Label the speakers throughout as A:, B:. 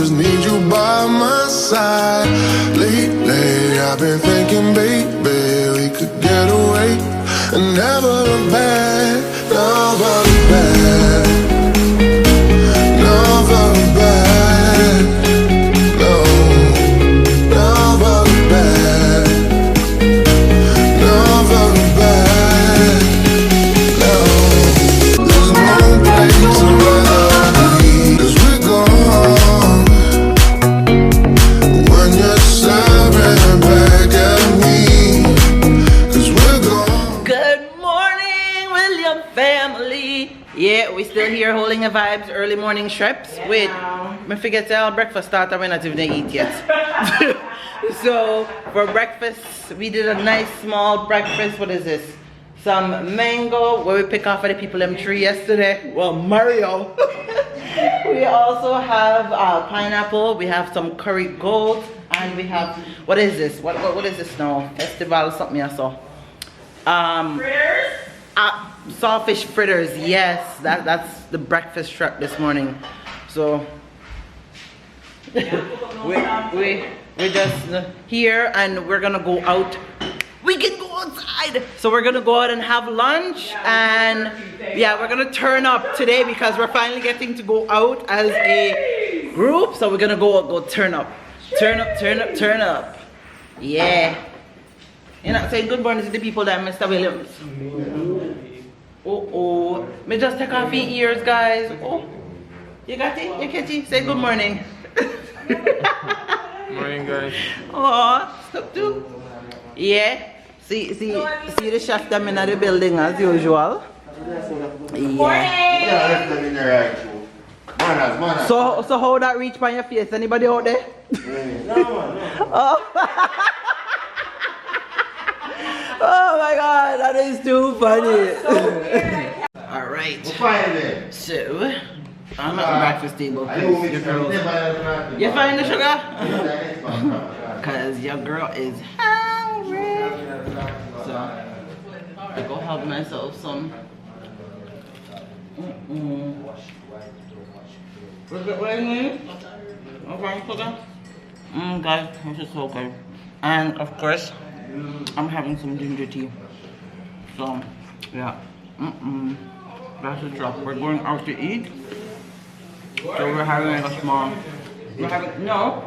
A: just need you by my side. Lately, I've been thinking, baby, we could get away and never look back, never look back, never look back, no, never look back, never look back, no. There's no place I'd rather be, 'cause we're gone when you're staring back at me, 'cause we're gone.
B: Good morning, William family. Yeah, we still here holding the vibes, early morning strips. Wait, I forget our breakfast started, we're not even eat yet. So for breakfast, we did a nice small breakfast. What is this? Some mango, where we pick off of the people them tree yesterday. Well, Mario. We also have pineapple, we have some curry goat, and we have, what is this? What is this now? Festival something I saw. Fritters? Sawfish fritters, yes. That's the breakfast trap this morning. So we're just here and we're gonna go out. We can go outside. So we're gonna go out and have lunch, and yeah, we're gonna turn up today because we're finally getting to go out as a group. So we're gonna go turn up. Turn up, turn up, turn up. Yeah. You're not saying good morning to the people that Mr. Williams. Oh, me just take off your ears, guys. Oh, you got it? You catch it? Say good morning.
C: Morning, guys.
B: Oh, stop too. Yeah. See the chef them in the building as usual. Yeah. So how that reach by your face? Anybody out there? Oh. Oh my God, that is too funny. All right. So I'm at the breakfast table. You find the sugar? Cause your girl is hungry. So I go have myself some. What do you need? Okay, sugar. Guys, this is so good. And of course, I'm having some ginger tea. So yeah. That's a drop. We're going out to eat. So we're having a small,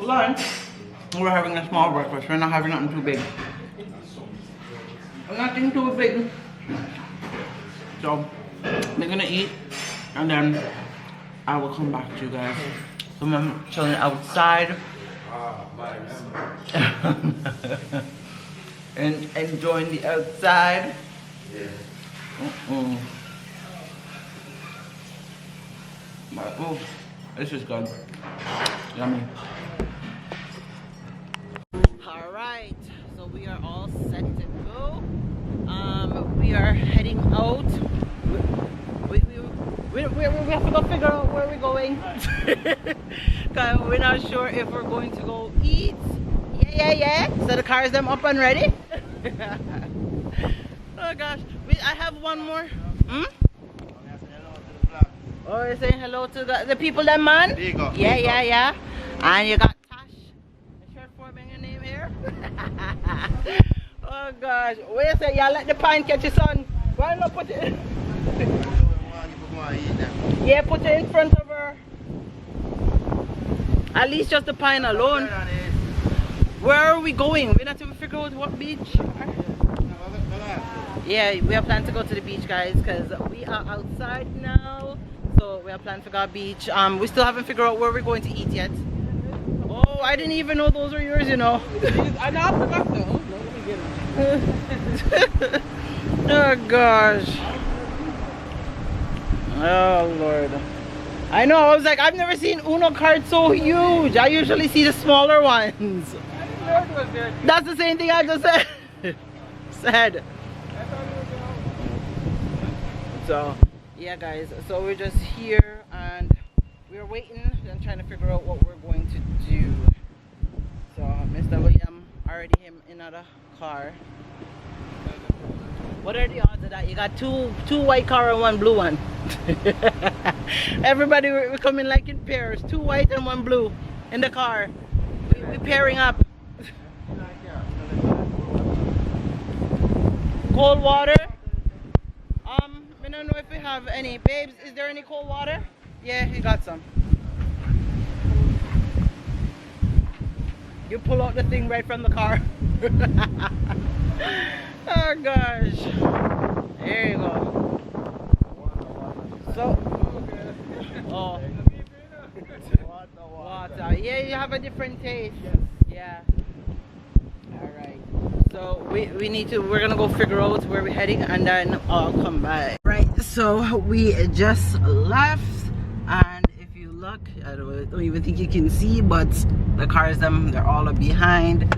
B: lunch. We're having a small breakfast. We're not having nothing too big. Nothing too big. So we're gonna eat and then I will come back to you guys. So I'm chilling outside and enjoying the outside. Oh, this is good. Yummy. Alright, so we are all set to go. We are heading out. We have to go figure out where we're going. Cause we're not sure if we're going to go eat. Yeah. So the cars them up and ready. Oh gosh, I have one more. Oh, you're saying hello to the people that man? There you go. Yeah. And you got Tash, the shirt forming your name here. Oh gosh, what you say? Yeah, let the pine catch your son. Why not put it? Yeah, put it in front of her. At least just the pine alone. Where are we going? We're not even figure out what beach. Yeah, we are planning to go to the beach, guys, because we are outside now. So we are planning to go to the beach. We still haven't figured out where we're going to eat yet. Oh, I didn't even know those were yours, you know.
D: I know, I forgot those.
B: Oh gosh. Oh Lord. I know, I was like, I've never seen Uno cards so huge. I usually see the smaller ones.
D: I didn't know it was there.
B: That's the same thing I just said. So yeah guys, so we're just here and we're waiting and trying to figure out what we're going to do. So Mr. William already him in another car. What are the odds of that? You got two white car and one blue one. Everybody we're coming like in pairs, 2 white and 1 blue. in the car. We're pairing up. Cold water? I don't know if we have any. Babes, is there any cold water? Yeah, we got some. You pull out the thing right from the car. Oh gosh. There you go. So, oh, water. Yeah, you have a different taste. Yeah. All right. So we're gonna go figure out where we're heading, and then I'll come back. Right. So we just left, and if you look, I don't even think you can see, but the cars they're all behind.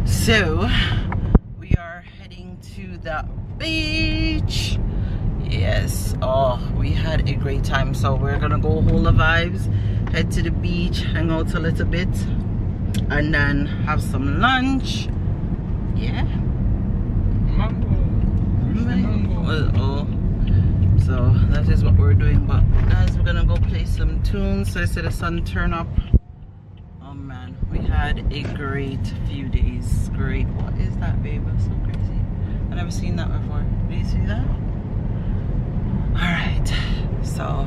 B: So we are heading to the beach. Yes. Oh, we had a great time. So we're gonna go hold the vibes, head to the beach, hang out a little bit, and then have some lunch. Yeah.
D: Mango.
B: Oh. So that is what we're doing. But guys, we're gonna go play some tunes. So I see the sun turn up. Oh man, we had a great few days. Great. What is that, babe? That's so crazy. I've never seen that before. Do you see that? Alright. So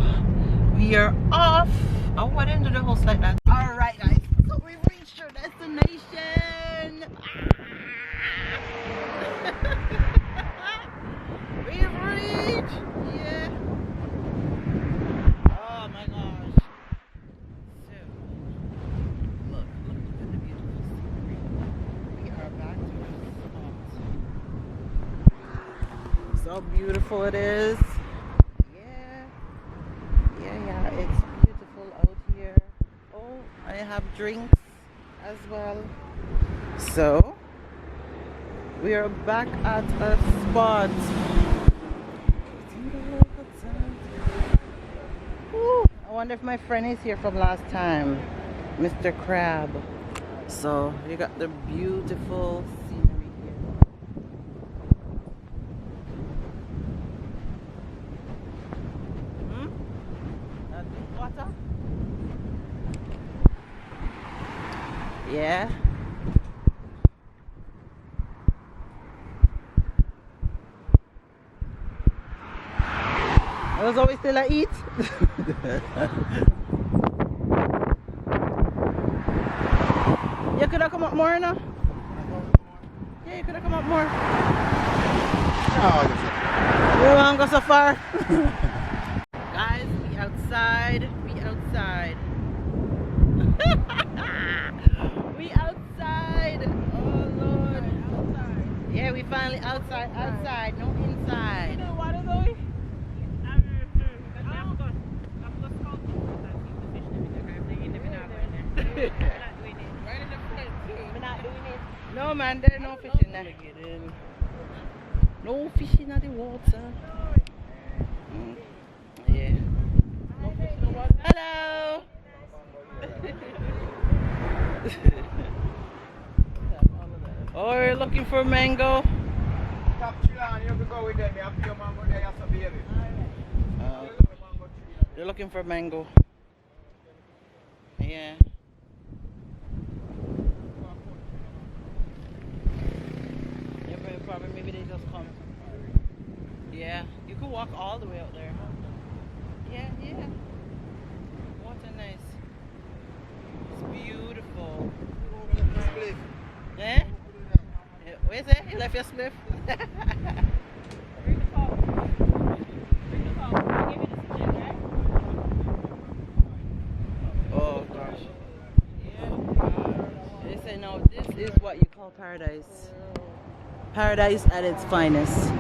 B: we are off. Oh, why didn't do the host like that? Alright guys. So we've reached our destination. We've reached. Yeah. Oh my gosh. So look at the beautiful scenery. We are back to the spot. So beautiful it is. Yeah, it's beautiful out here. Oh, I have drinks as well. So we are back at a spot. Ooh, I wonder if my friend is here from last time, Mr. Crab. So you got the beautiful scenery here. Drink water? Yeah. I was always still I eat. You could have come up more, no? Yeah, you could have come up more. You won't go so far. Guys, we outside. We outside. We outside. Oh Lord. Outside. Yeah, we finally outside. Outside, no inside.
D: What are those?
B: No man, there's no fish in there. No fish in the water. Yeah. No fish in the water. Hello. Oh, you're looking for mango? You're looking for mango. Yeah. Probably maybe they just come. Yeah, you could walk all the way out there. Yeah. Water nice. It's beautiful. Eh? Where's it? You left your spliff?
D: Bring the phone. Bring the phone. I'll give you the subject, right?
B: Oh gosh. Yeah. They say now this is what you call paradise. Paradise at its finest.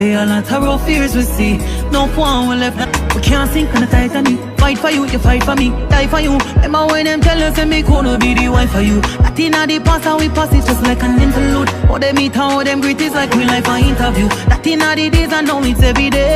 C: A lot of rough fears we see. No one will left. We can't sink on the Titanic. Fight for you, you fight for me. Die for you. Remember when them tell us that me gonna be the wife for you. That inna the past how we pass it just like an interlude. How they meet, how them greet is like real life an interview. That inna the days and now it's every day.